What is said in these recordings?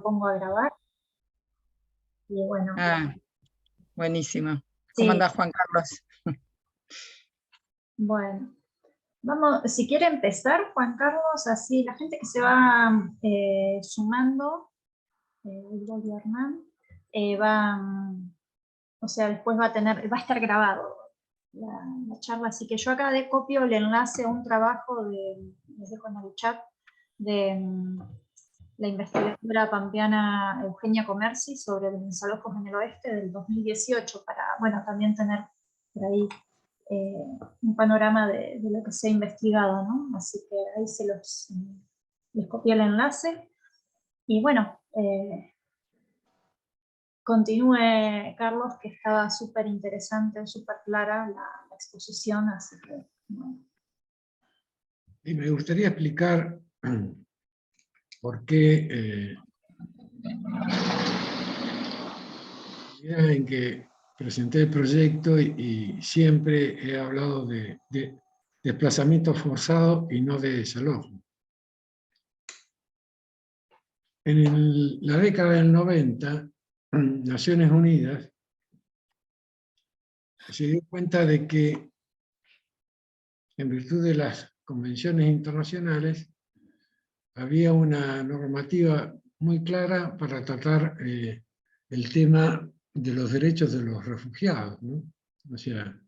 pongo a grabar. Y bueno, Ah, buenísimo. ¿Cómo sí, andás, Juan Carlos? bueno. Vamos, si quiere empezar, Juan Carlos, así la gente que se va sumando, Hugo y Hernán, va, o sea, después va a estar grabado la charla, así que yo acá de copio el enlace a un trabajo les dejo en el chat, de la investigadora pampeana Eugenia Comerci sobre los desalojos en el oeste del 2018, para, bueno, también tener por ahí un panorama de lo que se ha investigado, ¿no? Así que ahí les copié el enlace. Y bueno, continúe, Carlos, que estaba súper interesante, súper clara la exposición, así que bueno. Y me gustaría explicar por qué la idea en que presenté el proyecto y siempre he hablado de desplazamiento forzado y no de desalojo. En la década del 90, Naciones Unidas se dio cuenta de que, en virtud de las convenciones internacionales, había una normativa muy clara para tratar el tema de los derechos de los refugiados, ¿no? O sea,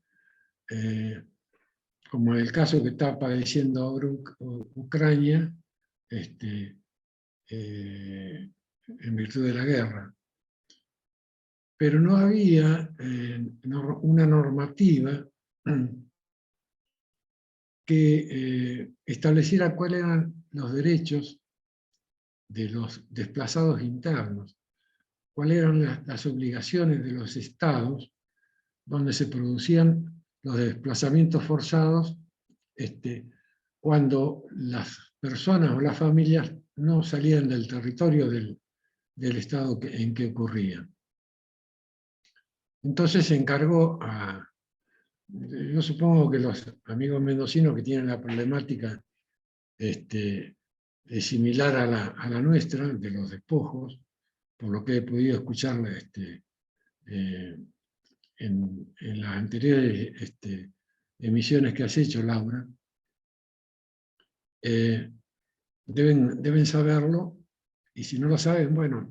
como el caso que está padeciendo ahora Ucrania, en virtud de la guerra. Pero no había una normativa que estableciera cuáles eran los derechos de los desplazados internos, cuáles eran las obligaciones de los estados donde se producían los desplazamientos forzados cuando las personas o las familias no salían del territorio del estado en que ocurría. Entonces se encargó yo supongo que los amigos mendocinos que tienen la problemática similar a la nuestra, de los despojos, por lo que he podido escuchar en las anteriores emisiones que has hecho, Laura, deben saberlo, y si no lo saben, bueno,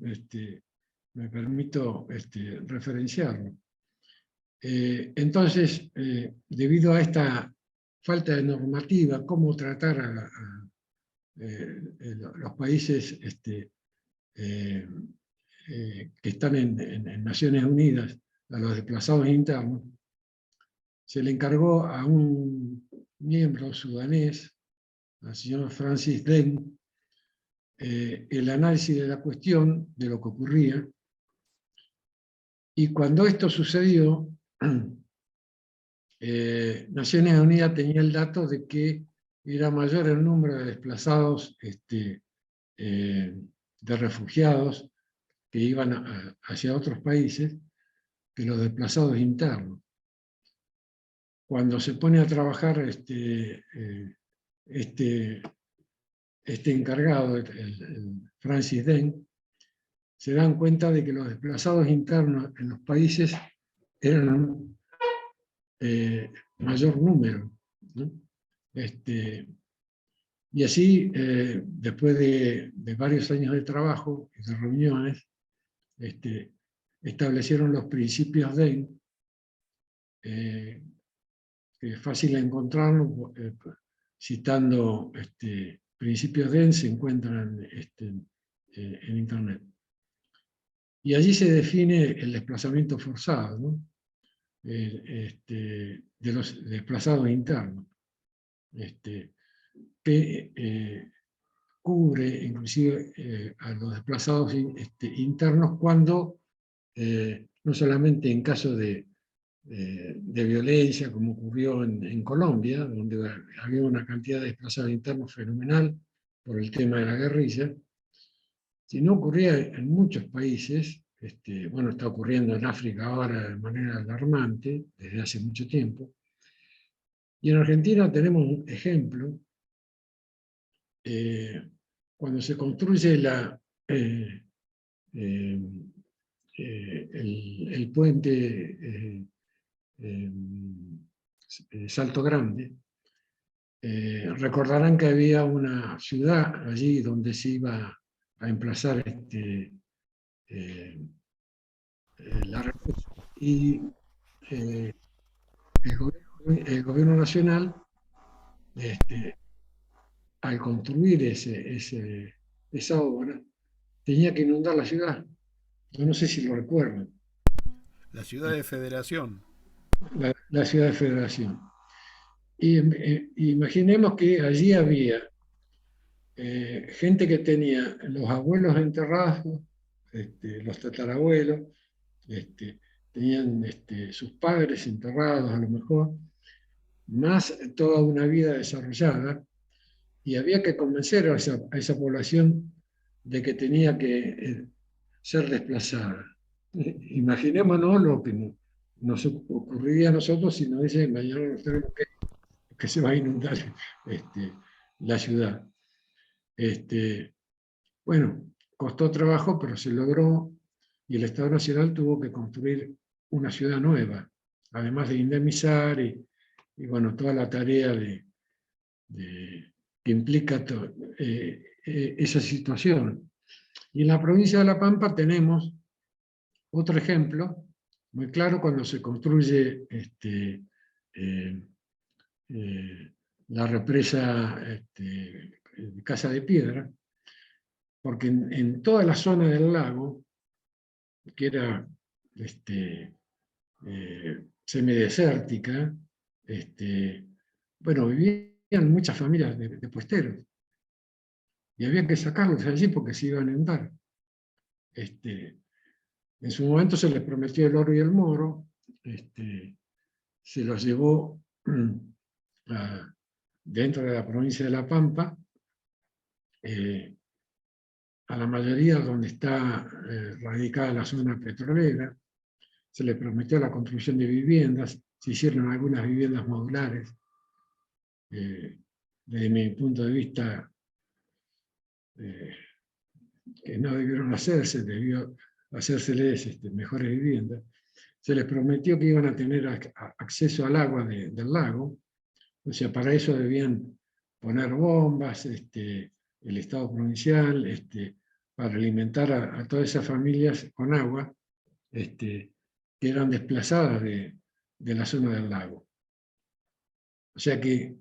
me permito referenciarlo. Entonces, debido a esta falta de normativa, cómo tratar a los países que están en Naciones Unidas, a los desplazados internos, se le encargó a un miembro sudanés, al señor Francis Deng, el análisis de la cuestión, de lo que ocurría, y cuando esto sucedió, Naciones Unidas tenía el dato de que era mayor el número de desplazados, de refugiados que iban hacia otros países que los desplazados internos. Cuando se pone a trabajar este encargado, el Francis Deng, se dan cuenta de que los desplazados internos en los países eran mayor número, ¿no? Y así, después de varios años de trabajo y de reuniones, establecieron los principios Deng, que es fácil encontrarlo, citando principios Deng, se encuentran en Internet. Y allí se define el desplazamiento forzado, ¿no? De los desplazados internos, que cubre inclusive a los desplazados internos cuando, no solamente en caso de violencia, como ocurrió en Colombia, donde había una cantidad de desplazados internos fenomenal por el tema de la guerrilla, sino ocurría en muchos países. Bueno, está ocurriendo en África ahora de manera alarmante, desde hace mucho tiempo, y en Argentina tenemos un ejemplo. Cuando se construye el puente Salto Grande, recordarán que había una ciudad allí donde se iba a emplazar la represa. Y el gobierno nacional, al construir esa obra, tenía que inundar la ciudad. Yo no sé si lo recuerdan. La ciudad de Federación. La ciudad de Federación. Y imaginemos que allí había gente que tenía los abuelos enterrados, los tatarabuelos, tenían sus padres enterrados a lo mejor, más toda una vida desarrollada, y había que convencer a esa población de que tenía que ser desplazada. Imaginémonos lo que nos ocurriría a nosotros si nos dicen mañana nos tenemos que se va a inundar la ciudad. Bueno, costó trabajo, pero se logró, y el Estado Nacional tuvo que construir una ciudad nueva, además de indemnizar y bueno, toda la tarea que implica esa situación. Y en la provincia de La Pampa tenemos otro ejemplo muy claro cuando se construye la represa Casa de Piedra, porque en toda la zona del lago, que era semidesértica, bueno, vivían muchas familias de puesteros, y había que sacarlos de allí porque se iban a inundar. En su momento se les prometió el oro y el moro, se los llevó dentro de la provincia de La Pampa, a la mayoría donde está radicada la zona petrolera, se les prometió la construcción de viviendas, se hicieron algunas viviendas modulares, desde mi punto de vista, que no debieron hacerse, debió hacérseles mejores viviendas. Se les prometió que iban a tener acceso al agua del lago, o sea, para eso debían poner bombas, el Estado provincial, para alimentar a todas esas familias con agua, que eran desplazadas de la zona del lago. O sea que,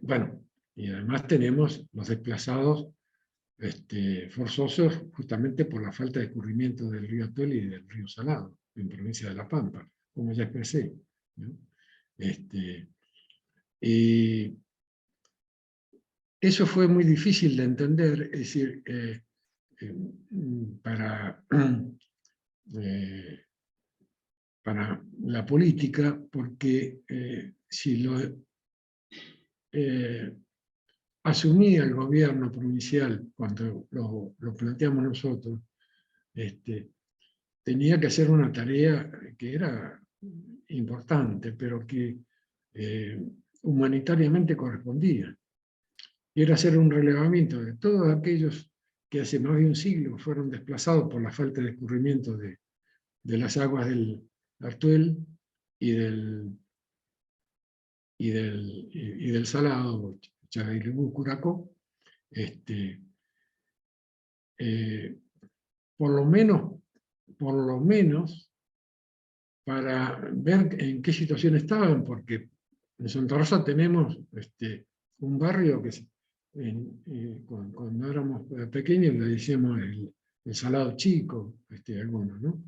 bueno, y además tenemos los desplazados forzosos justamente por la falta de escurrimiento del río Atuel y del río Salado, en provincia de La Pampa, como ya expresé, ¿no? Y eso fue muy difícil de entender, es decir, para la política, porque si lo asumía el gobierno provincial cuando lo planteamos nosotros, tenía que hacer una tarea que era importante, pero que humanitariamente correspondía. Y era hacer un relevamiento de todos aquellos que hace más de un siglo fueron desplazados por la falta de escurrimiento de las aguas del Artuel y del Salado, Chagailibú, Curacó, por lo menos para ver en qué situación estaban, porque en Santa Rosa tenemos un barrio que cuando éramos pequeños le decíamos el Salado Chico, algunos, ¿no?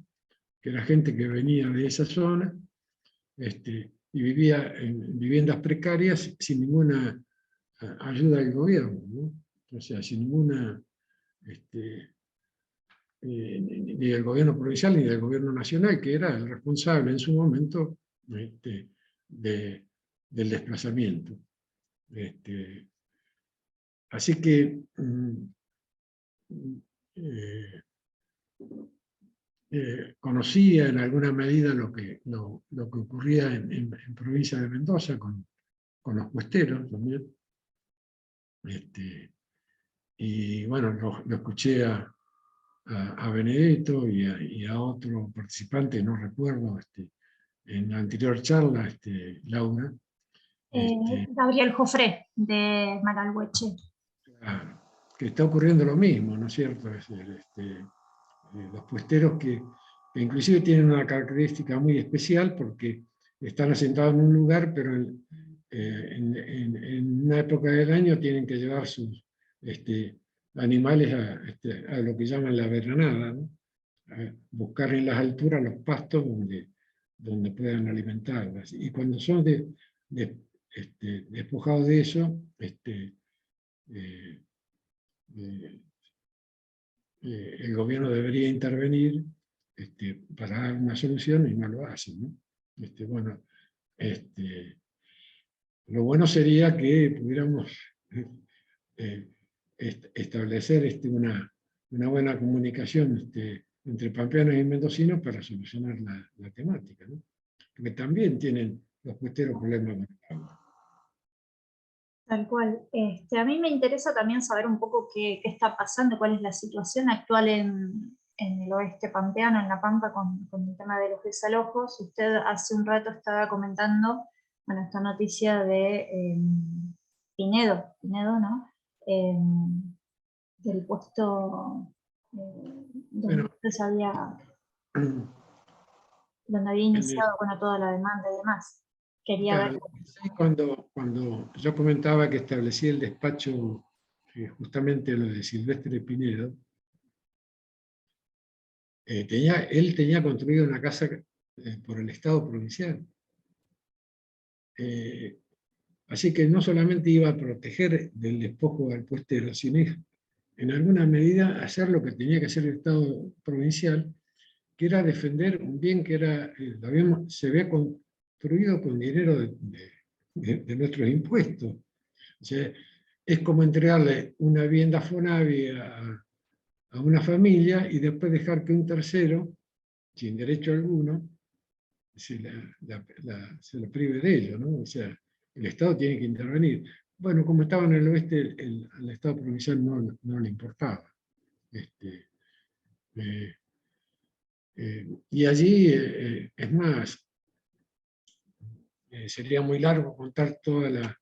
Que era gente que venía de esa zona y vivía en viviendas precarias sin ninguna ayuda del gobierno, ¿no? O sea, sin ninguna ni del gobierno provincial ni del gobierno nacional, que era el responsable en su momento del desplazamiento. Así que conocía en alguna medida lo que ocurría en provincia de Mendoza con los cuesteros también. Y bueno, lo escuché a a Benedetto y a otro participante, no recuerdo, en la anterior charla, Laura. Gabriel Jofré, de Maralhueche. Claro, que está ocurriendo lo mismo, ¿no es cierto? Es decir, los puesteros que inclusive tienen una característica muy especial porque están asentados en un lugar, pero en una época del año tienen que llevar sus animales a lo que llaman la veranada, ¿no? A buscar en las alturas los pastos donde puedan alimentarlas. Y cuando son despojados de eso, el gobierno debería intervenir para dar una solución y no lo hacen, ¿no? Bueno, lo bueno sería que pudiéramos establecer una buena comunicación entre pampeanos y mendocinos para solucionar la temática, ¿no? Porque también tienen los puesteros problemas con el agua. Tal cual. A mí me interesa también saber un poco qué está pasando, cuál es la situación actual en el oeste pampeano, en La Pampa, con el tema de los desalojos. Usted hace un rato estaba comentando, bueno, esta noticia de Pinedo, ¿no? Del puesto donde Bueno, usted donde había iniciado bueno, toda la demanda y demás. Quería ver. Sí, cuando yo comentaba que establecí el despacho, justamente lo de Silvestre Pinedo, él tenía construido una casa por el Estado provincial. Así que no solamente iba a proteger del despojo al puestero, sino en alguna medida hacer lo que tenía que hacer el Estado provincial, que era defender un bien que se había construido con dinero de nuestros impuestos. O sea, es como entregarle una vivienda Fonavi a una familia y después dejar que un tercero, sin derecho alguno, se lo prive de ello, ¿no? O sea, el Estado tiene que intervenir. Bueno, como estaba en el oeste, al Estado provincial no le importaba. Y allí, es más, sería muy largo contar todas las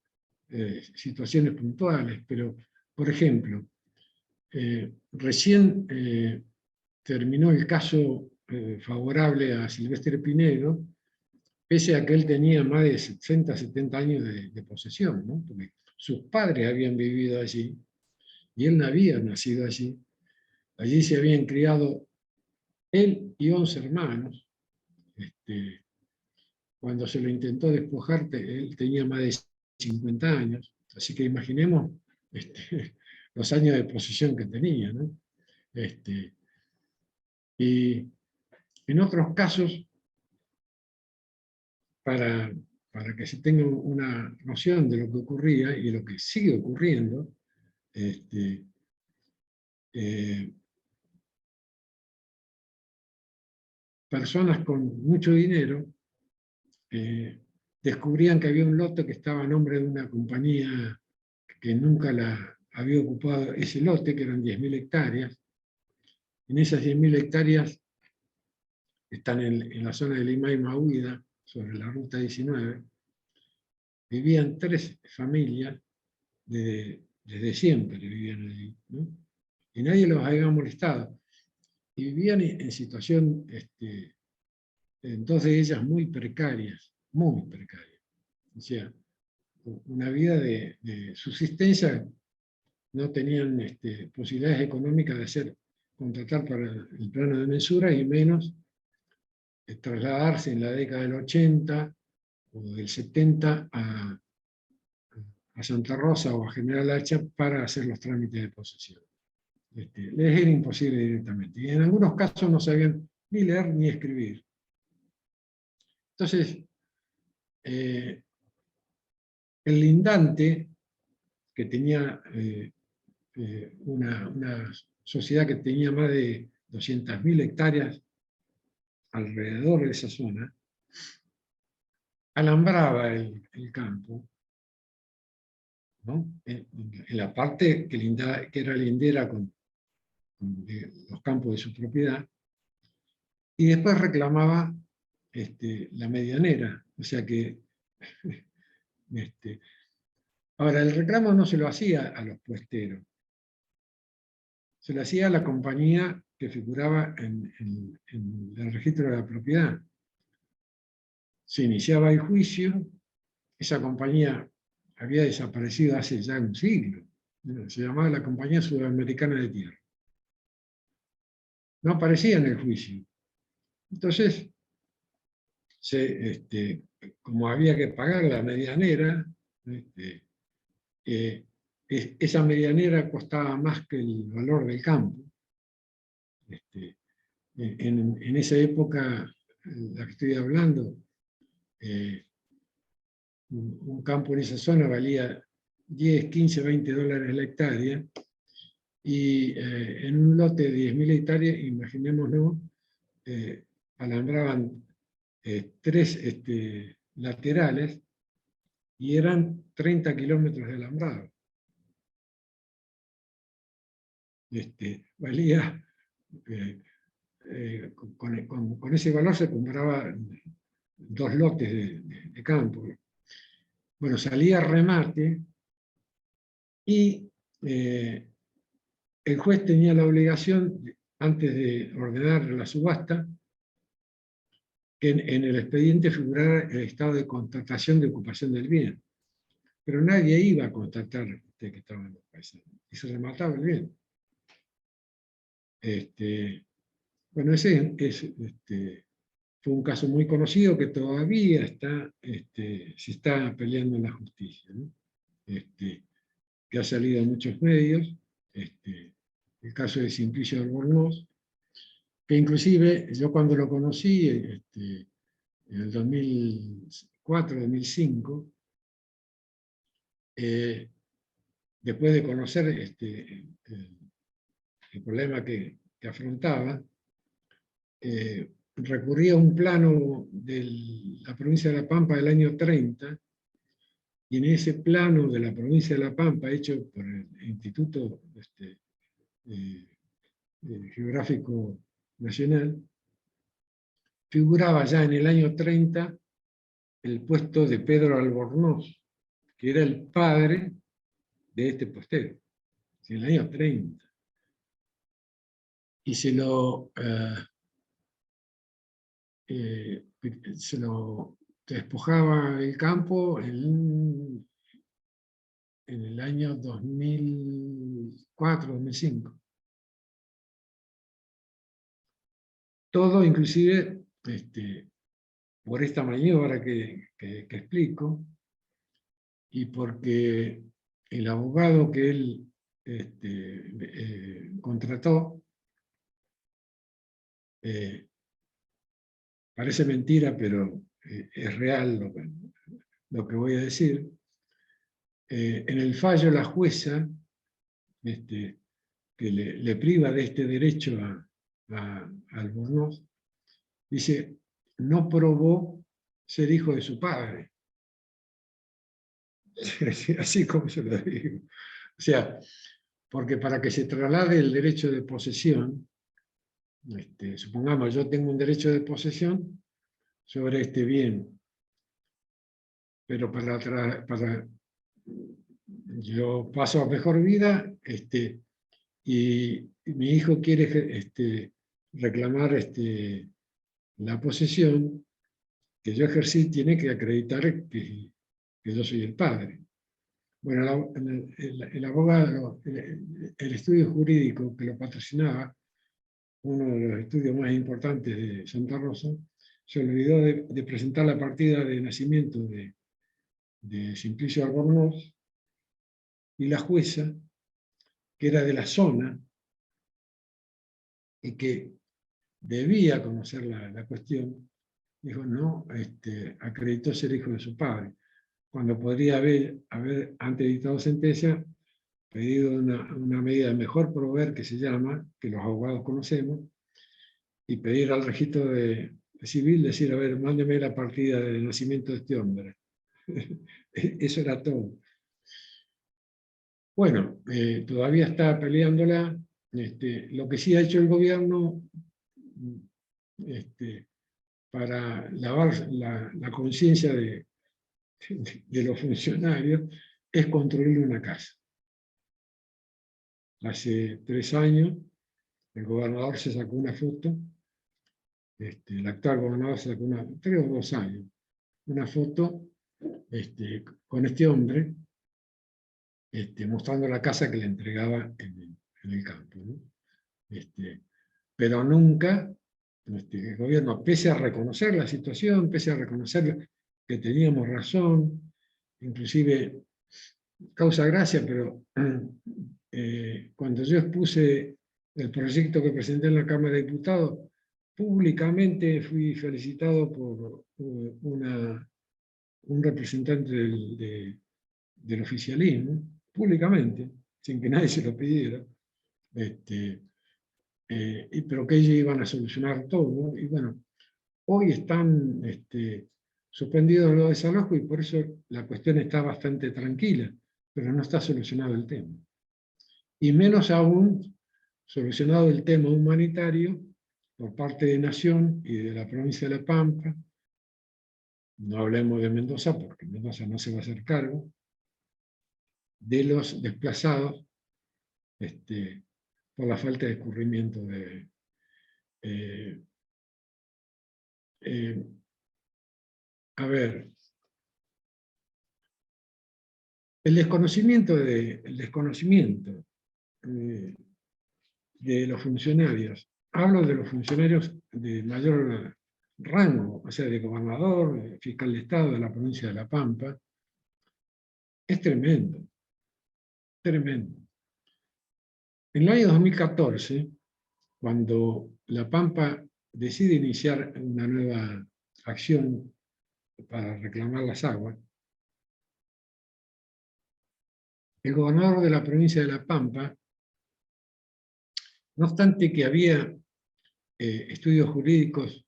situaciones puntuales, pero, por ejemplo, recién terminó el caso favorable a Silvestre Pinedo, pese a que él tenía más de 60, 70 años de posesión, ¿no? Porque sus padres habían vivido allí, y él no había nacido allí. Allí se habían criado él y 11 hermanos. Cuando se lo intentó despojar, él tenía más de 50 años, así que imaginemos los años de posesión que tenía, ¿no? Y en otros casos, para que se tenga una noción de lo que ocurría y lo que sigue ocurriendo, personas con mucho dinero descubrían que había un lote que estaba a nombre de una compañía que nunca la había ocupado ese lote, que eran 10.000 hectáreas. En esas 10.000 hectáreas están en la zona de Limay Mahuida, sobre la ruta 19, vivían 3 familias, desde siempre vivían allí, ¿no? Y nadie los había molestado. Y vivían en situación, entonces ellas muy precarias, muy precarias. O sea, una vida de subsistencia, no tenían posibilidades económicas de contratar para el plano de mensura y menos trasladarse en la década del 80 o del 70 a Santa Rosa o a General Hacha para hacer los trámites de posesión. Les era imposible directamente. Y en algunos casos no sabían ni leer ni escribir. Entonces, el lindante, que tenía una sociedad que tenía más de 200.000 hectáreas alrededor de esa zona, alambraba el campo, ¿no? En la parte que era lindera con los campos de su propiedad, y después reclamaba la medianera. O sea que, ahora, el reclamo no se lo hacía a los puesteros, se lo hacía a la compañía que figuraba en el registro de la propiedad. Se iniciaba el juicio, esa compañía había desaparecido hace ya un siglo, se llamaba la Compañía Sudamericana de Tierra. No aparecía en el juicio. Entonces, como había que pagar la medianera, esa medianera costaba más que el valor del campo. En esa época, la que estoy hablando, un campo en esa zona valía 10, 15, 20 dólares la hectárea, y en un lote de 10.000 hectáreas, imaginémonos, alambraban 3 laterales y eran 30 kilómetros de alambrado. Valía, con ese valor se compraba 2 lotes de campo. Bueno, salía remate y el juez tenía la obligación, antes de ordenar la subasta, que en el expediente figurara el estado de constatación de ocupación del bien. Pero nadie iba a constatar que estaba en los paisajes, y se remataba el bien. Bueno, ese fue un caso muy conocido que todavía se está peleando en la justicia, ¿no? Que ha salido en muchos medios, el caso de Simplicio Albornoz, que inclusive yo cuando lo conocí, en el 2004-2005, después de conocer el problema que afrontaba, recurrí a un plano de la provincia de La Pampa del año 30, y en ese plano de la provincia de La Pampa, hecho por el Instituto Geográfico Nacional, figuraba ya en el año 30 el puesto de Pedro Albornoz, que era el padre de este postero, en el año 30. Y se lo despojaba el campo en el año 2004-2005. Todo, inclusive, por esta maniobra que explico, y porque el abogado que él contrató, parece mentira, pero es real lo que voy a decir. En el fallo, la jueza, que le priva de este derecho a Albornoz, dice, no probó ser hijo de su padre. Así como se lo digo. O sea, porque para que se traslade el derecho de posesión, supongamos, yo tengo un derecho de posesión sobre este bien, pero para yo paso a mejor vida, y mi hijo quiere reclamar la posesión que yo ejercí, tiene que acreditar que yo soy el padre. Bueno, el abogado, el estudio jurídico que lo patrocinaba, uno de los estudios más importantes de Santa Rosa, se olvidó de presentar la partida de nacimiento de Simplicio Albornoz, y la jueza, que era de la zona y que debía conocer la cuestión, dijo, no, acreditó ser hijo de su padre, cuando podría haber antes de dictado sentencia, pedido una medida de mejor prover, que se llama, que los abogados conocemos, y pedir al registro de civil, decir, a ver, mándeme la partida de nacimiento de este hombre. Eso era todo. Bueno, todavía está peleándola, Lo que sí ha hecho el gobierno para lavar la conciencia de los funcionarios es construirle una casa. Hace 3 años el gobernador se sacó una foto, el actual gobernador se sacó 3 o 2 años, una foto con este hombre mostrando la casa que le entregaba en el campo, ¿no? Pero nunca el gobierno, pese a reconocer la situación, pese a reconocer que teníamos razón, inclusive causa gracia, pero cuando yo expuse el proyecto que presenté en la Cámara de Diputados, públicamente fui felicitado por un representante del oficialismo, públicamente, sin que nadie se lo pidiera, pero que ellos iban a solucionar todo, y bueno, hoy están suspendidos los desalojos y por eso la cuestión está bastante tranquila, pero no está solucionado el tema. Y menos aún solucionado el tema humanitario por parte de Nación y de la provincia de La Pampa. No hablemos de Mendoza, porque Mendoza no se va a hacer cargo de los desplazados por la falta de escurrimiento de... a ver, el desconocimiento de los funcionarios, hablo de los funcionarios de mayor rango, o sea, de gobernador, de fiscal de Estado de la provincia de La Pampa, es tremendo, tremendo. En el año 2014, cuando La Pampa decide iniciar una nueva acción para reclamar las aguas, el gobernador de la provincia de La Pampa, no obstante que había estudios jurídicos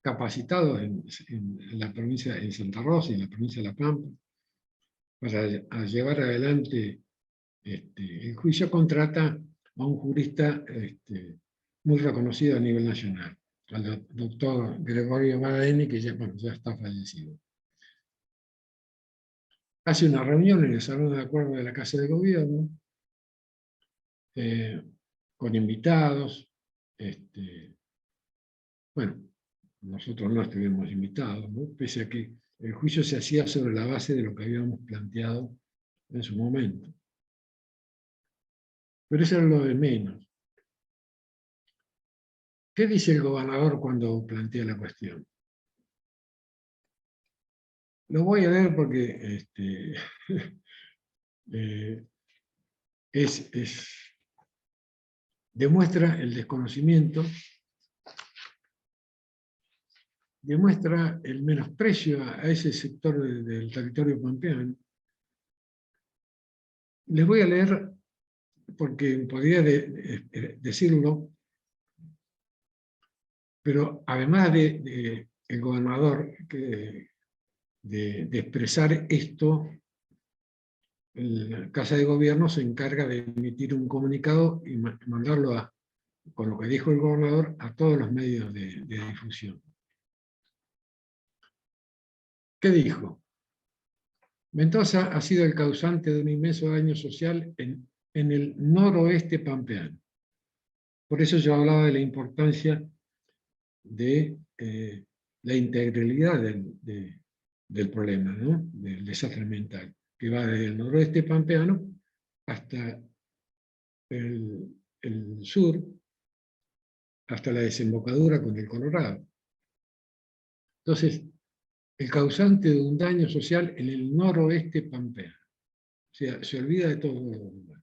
capacitados en la provincia, en Santa Rosa y en la provincia de La Pampa, para llevar adelante el juicio, contrata a un jurista muy reconocido a nivel nacional, al doctor Gregorio Badeni, que ya está fallecido. Hace una reunión en el Salón de Acuerdo de la Casa de Gobierno, con invitados. Bueno, nosotros no estuvimos invitados, ¿no? Pese a que el juicio se hacía sobre la base de lo que habíamos planteado en su momento. Pero eso era lo de menos. ¿Qué dice el gobernador cuando plantea la cuestión? Lo voy a leer porque demuestra el desconocimiento, demuestra el menosprecio a ese sector del territorio pampeano. Les voy a leer porque podría decirlo, pero además de el gobernador de expresar esto, la Casa de Gobierno se encarga de emitir un comunicado y mandarlo, con lo que dijo el gobernador, a todos los medios de difusión. ¿Qué dijo? Mendoza ha sido el causante de un inmenso daño social en el noroeste pampeano. Por eso yo hablaba de la importancia de la integralidad del problema, ¿no? Del desastre ambiental, que va desde el noroeste pampeano hasta el sur, hasta la desembocadura con el Colorado. Entonces, el causante de un daño social en el noroeste pampeano. O sea, se olvida de todo lo demás.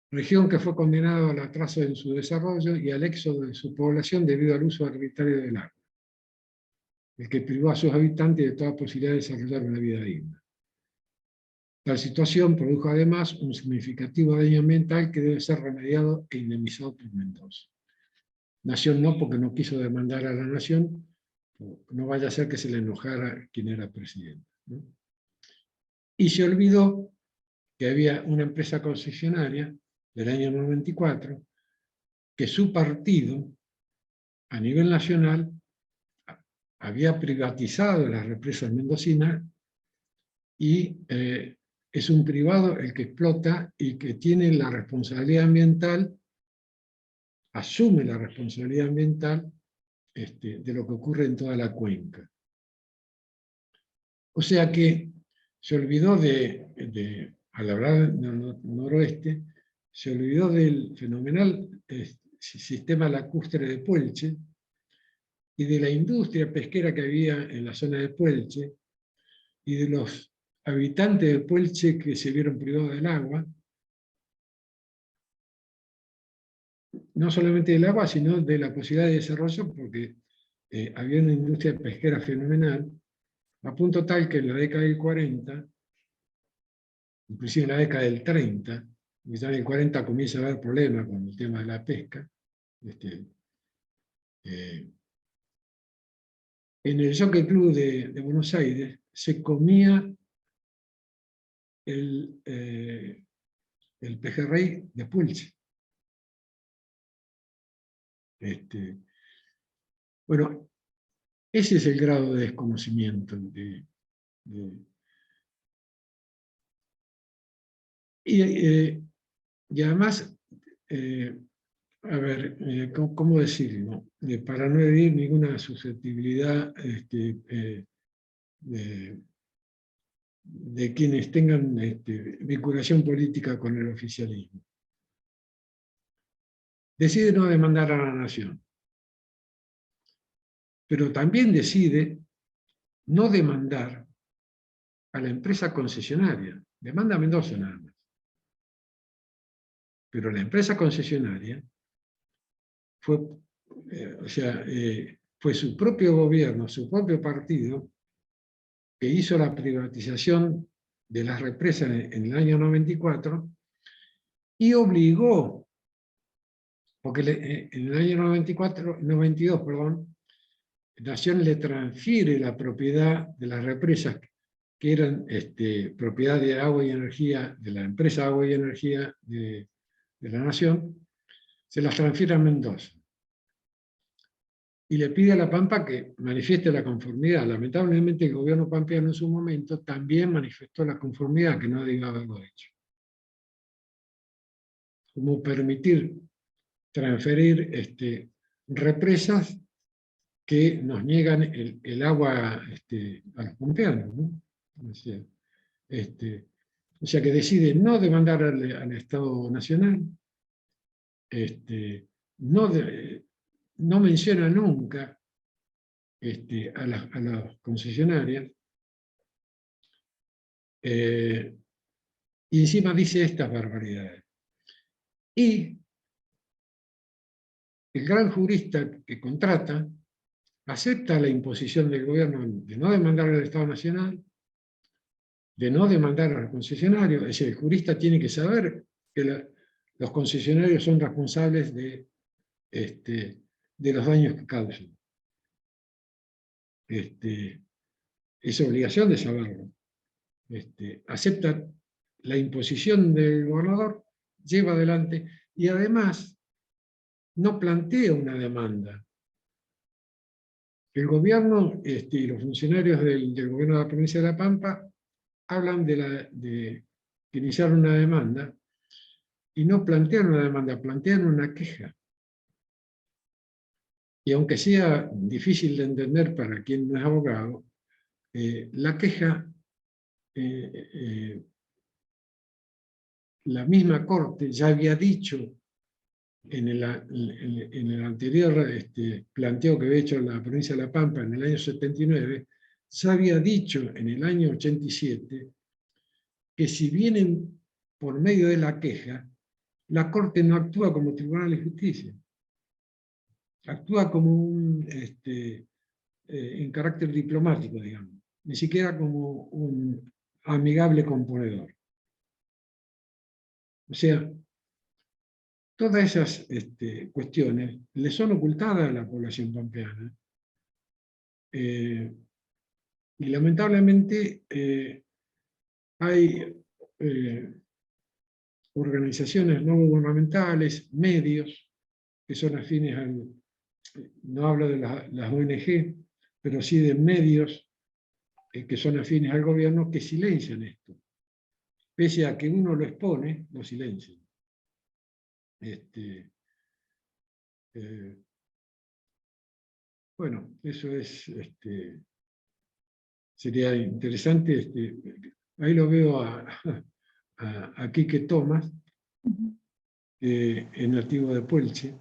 Región que fue condenada al atraso en su desarrollo y al éxodo de su población debido al uso arbitrario del agua, el que privó a sus habitantes de toda posibilidad de desarrollar una vida digna. Tal situación produjo además un significativo daño ambiental que debe ser remediado e indemnizado por Mendoza. Nación no, porque no quiso demandar a la Nación, no vaya a ser que se le enojara quien era presidente, ¿no? Y se olvidó que había una empresa concesionaria del año 94, que su partido, a nivel nacional, había privatizado las represas mendocinas y es un privado el que explota y que tiene la responsabilidad ambiental, asume la responsabilidad ambiental de lo que ocurre en toda la cuenca. O sea que se olvidó al hablar del noroeste, se olvidó del fenomenal sistema lacustre de Puelche y de la industria pesquera que había en la zona de Puelche y de los habitantes de Puelche que se vieron privados del agua, no solamente del agua, sino de la posibilidad de desarrollo, porque había una industria pesquera fenomenal, a punto tal que en la década del 40, inclusive en la década del 30, y ya en el 40 comienza a haber problemas con el tema de la pesca, en el Jockey Club de Buenos Aires se comía el pejerrey de Puelche. Bueno, ese es el grado de desconocimiento. Y además, a ver, ¿cómo decirlo? Para no herir ninguna susceptibilidad de quienes tengan vinculación política con el oficialismo. Decide no demandar a la nación, pero también decide no demandar a la empresa concesionaria. Demanda a Mendoza nada más. Pero la empresa concesionaria fue su propio gobierno, su propio partido, que hizo la privatización de las represas en el año 94 y obligó, porque en el año 92, Nación le transfiere la propiedad de las represas que eran propiedad de agua y energía, de la empresa Agua y Energía de la Nación, se las transfiere a Mendoza. Y le pide a La Pampa que manifieste la conformidad. Lamentablemente el gobierno pampeano en su momento también manifestó la conformidad, que no debía haberlo hecho. Como permitir transferir represas que nos niegan el agua a los pampeanos, ¿no? O sea que decide no demandar al Estado Nacional, no menciona nunca a las concesionarias, y encima dice estas barbaridades. Y el gran jurista que contrata acepta la imposición del gobierno de no demandar al Estado Nacional, de no demandar a los concesionarios. Es decir, el jurista tiene que saber que los concesionarios son responsables de los daños que causan. Es obligación de saberlo. Acepta la imposición del gobernador, lleva adelante y además no plantea una demanda. El gobierno y los funcionarios del gobierno de la provincia de La Pampa hablan de iniciar una demanda y no plantean una demanda, plantean una queja. Y aunque sea difícil de entender para quien no es abogado, la queja, la misma Corte ya había dicho en el anterior planteo que había hecho la provincia de La Pampa en el año 79, ya había dicho en el año 87 que si vienen por medio de la queja, la Corte no actúa como Tribunal de Justicia, actúa como en carácter diplomático, digamos, ni siquiera como un amigable componedor. O sea, todas esas cuestiones le son ocultadas a la población pampeana. Y lamentablemente hay organizaciones no gubernamentales, medios, que son afines no hablo de las ONG, pero sí de medios que son afines al gobierno, que silencian esto. Pese a que uno lo expone, lo silencian. Bueno, eso es, sería interesante. Ahí lo veo a Quique Tomás, que es nativo de Puelche,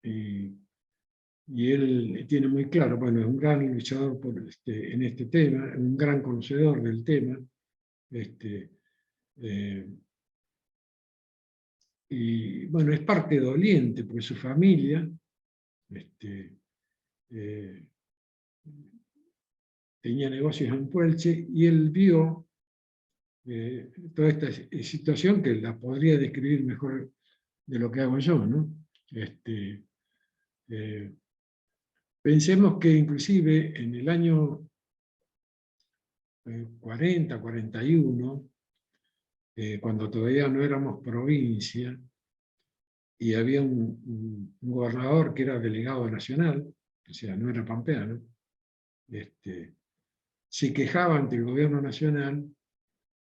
y él tiene muy claro, bueno, es un gran luchador en este tema, un gran conocedor del tema, y bueno, es parte doliente, porque su familia tenía negocios en Puelche, y él vio toda esta situación, que la podría describir mejor de lo que hago yo, ¿no? Pensemos que inclusive en el año 40, 41, cuando todavía no éramos provincia, y había un gobernador que era delegado nacional, o sea, no era pampeano, se quejaba ante el gobierno nacional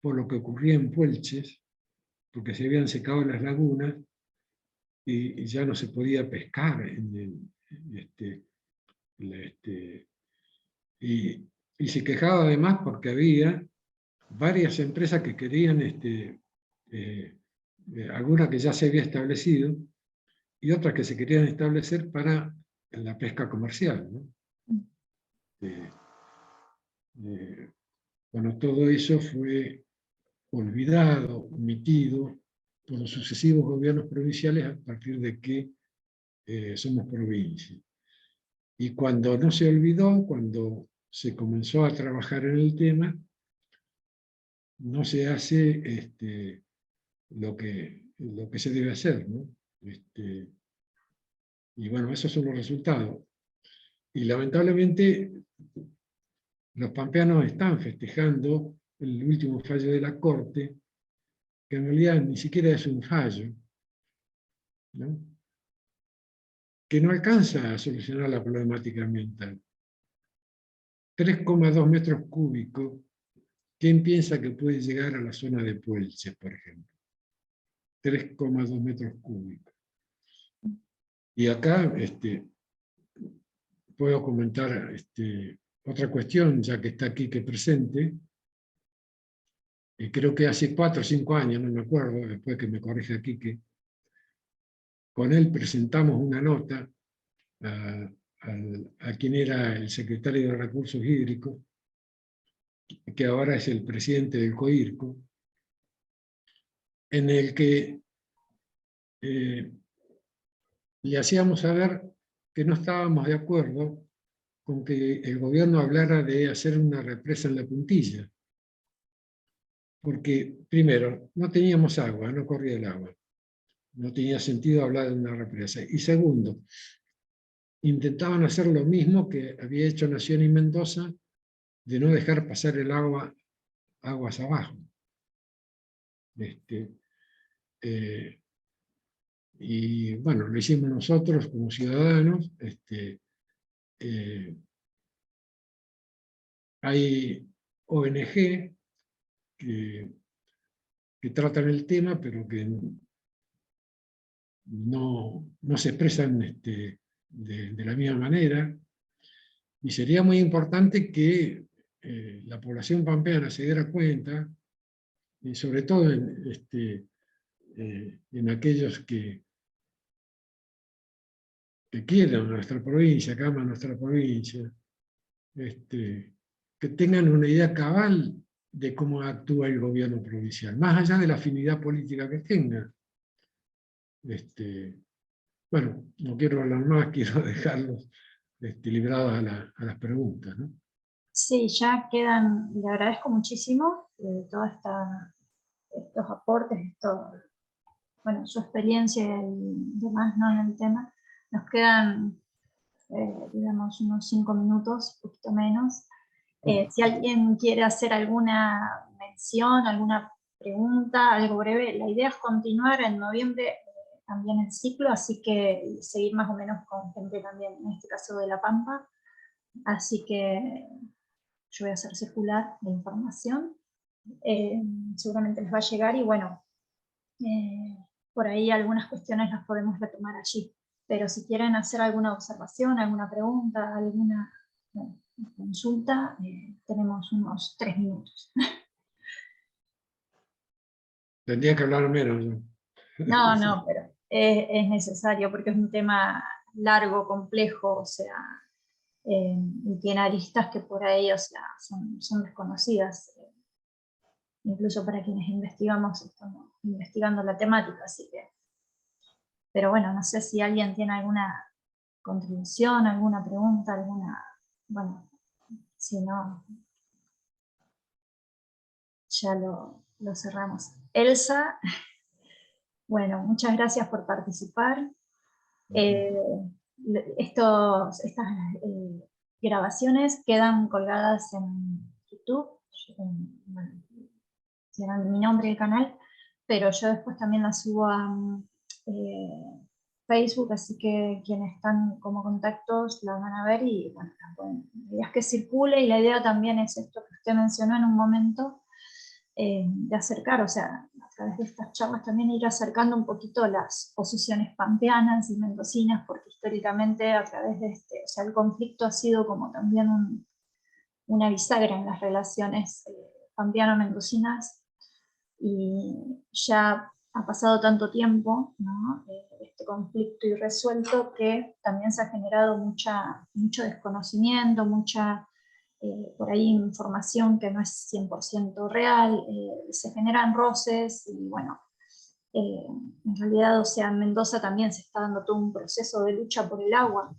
por lo que ocurría en Puelches, porque se habían secado las lagunas y ya no se podía pescar y se quejaba además porque había varias empresas que querían, algunas que ya se había establecido, y otras que se querían establecer para la pesca comercial, ¿no? Bueno, todo eso fue olvidado, omitido por los sucesivos gobiernos provinciales a partir de que somos provincia. Y cuando no se olvidó, cuando se comenzó a trabajar en el tema, no se hace lo que se debe hacer, ¿no? Y bueno, esos son los resultados. Y lamentablemente los pampeanos están festejando el último fallo de la Corte, que en realidad ni siquiera es un fallo, ¿no? Que no alcanza a solucionar la problemática ambiental. 3,2 metros cúbicos, ¿quién piensa que puede llegar a la zona de Puelche, por ejemplo? 3,2 metros cúbicos. Y acá puedo comentar otra cuestión, ya que está aquí que presente. Creo que hace 4 o 5 años, no me acuerdo, después que me corrija aquí, que con él presentamos una nota a quien era el secretario de Recursos Hídricos, que ahora es el presidente del COIRCO, en el que le hacíamos saber que no estábamos de acuerdo con que el gobierno hablara de hacer una represa en la Puntilla. Porque, primero, no teníamos agua, no corría el agua. No tenía sentido hablar de una represa. Y segundo, intentaban hacer lo mismo que había hecho Nación y Mendoza, de no dejar pasar el agua aguas abajo. Y bueno, lo hicimos nosotros como ciudadanos. Hay ONG que tratan el tema, pero que no se expresan de la misma manera. Y sería muy importante que la población pampeana se diera cuenta, y sobre todo en aquellos que quieran nuestra provincia, que aman nuestra provincia, que tengan una idea cabal de cómo actúa el gobierno provincial, más allá de la afinidad política que tenga. Bueno, no quiero hablar más, quiero dejarlos librados a las preguntas, ¿no? Sí, ya quedan, le agradezco muchísimo todos estos aportes, bueno, su experiencia y demás, ¿no?, en el tema. Nos quedan, digamos, unos 5 minutos, un poquito menos. Si alguien quiere hacer alguna mención, alguna pregunta, algo breve. La idea es continuar en noviembre también el ciclo, así que seguir más o menos con gente también, en este caso de La Pampa. Así que yo voy a hacer circular la información. Seguramente les va a llegar y bueno, por ahí algunas cuestiones las podemos retomar allí. Pero si quieren hacer alguna observación, alguna pregunta, alguna consulta, tenemos unos 3 minutos. Tendría que hablar menos. ¿No? No, pero es necesario porque es un tema largo, complejo, o sea, y tiene aristas que por ahí, o sea, son desconocidas, incluso para quienes investigamos, estamos investigando la temática, así que, pero bueno, no sé si alguien tiene alguna contribución, alguna pregunta, bueno, si no, ya lo cerramos. Elsa, bueno, muchas gracias por participar. Estas grabaciones quedan colgadas en YouTube, bueno, tienen mi nombre y el canal, pero yo después también las subo a Facebook, así que quienes están como contactos la van a ver y bueno, la idea es que circule y la idea también es esto que usted mencionó en un momento, de acercar, o sea, a través de estas charlas también ir acercando un poquito las posiciones pampeanas y mendocinas, porque históricamente a través de o sea, el conflicto ha sido como también una bisagra en las relaciones pampeano-mendocinas, y ya ha pasado tanto tiempo, ¿no? Este conflicto irresuelto, que también se ha generado mucho desconocimiento, mucha por ahí información que no es 100% real, se generan roces y bueno, en realidad, o sea, en Mendoza también se está dando todo un proceso de lucha por el agua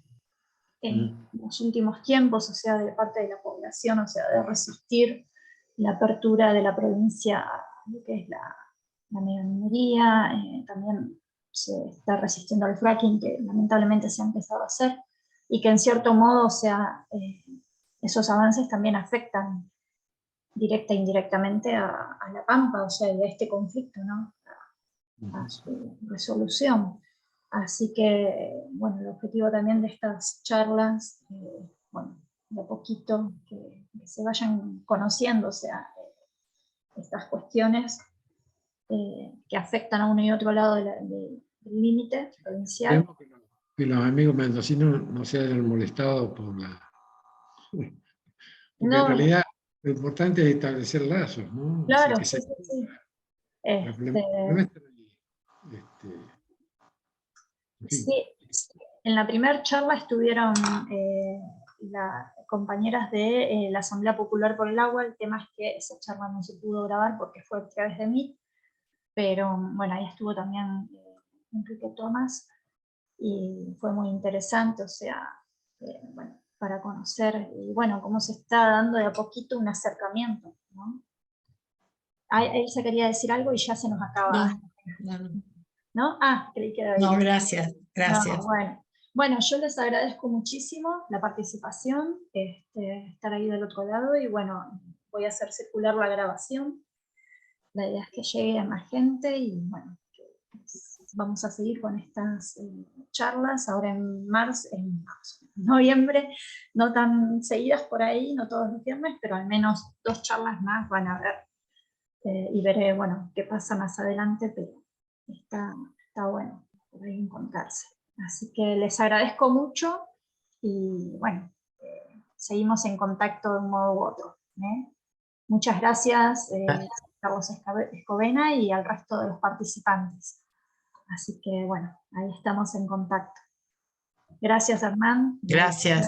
en los últimos tiempos, o sea, de parte de la población, o sea, de resistir la apertura de la provincia a lo que es la megaminería, también se está resistiendo al fracking, que lamentablemente se ha empezado a hacer, y que en cierto modo, o sea, esos avances también afectan directa e indirectamente a La Pampa, o sea, a este conflicto, ¿no? A su resolución. Así que, bueno, el objetivo también de estas charlas, bueno, de a poquito que se vayan conociendo, o sea, estas cuestiones que afectan a uno y otro lado del límite provincial. Esperemos que los amigos mendocinos no se hayan molestado por la... Porque No, en realidad lo importante es establecer lazos, ¿no? claro, Que sí, se... sí. La problema está ahí. En fin. Sí, en la primera charla estuvieron las compañeras de la Asamblea Popular por el Agua. El tema es que esa charla no se pudo grabar porque fue a través de Meet, pero bueno, ahí estuvo también Enrique Tomás y fue muy interesante, o sea, bueno, para conocer y bueno, cómo se está dando de a poquito un acercamiento, ¿no? Ahí se quería decir algo y ya se nos acaba. ¿No? Ah, creí que era No, gracias, gracias. No, bueno, yo les agradezco muchísimo la participación, estar ahí del otro lado, y bueno, voy a hacer circular la grabación. La idea es que llegue a más gente y bueno, vamos a seguir con estas charlas ahora en noviembre, no tan seguidas por ahí, no todos los viernes, pero al menos 2 charlas más van a haber, y veré, bueno, qué pasa más adelante, pero está bueno por ahí encontrarse. Así que les agradezco mucho y bueno, seguimos en contacto de un modo u otro. Muchas gracias, Carlos Escobena, y al resto de los participantes. Así que bueno, ahí estamos en contacto. Gracias, Hernán. Gracias.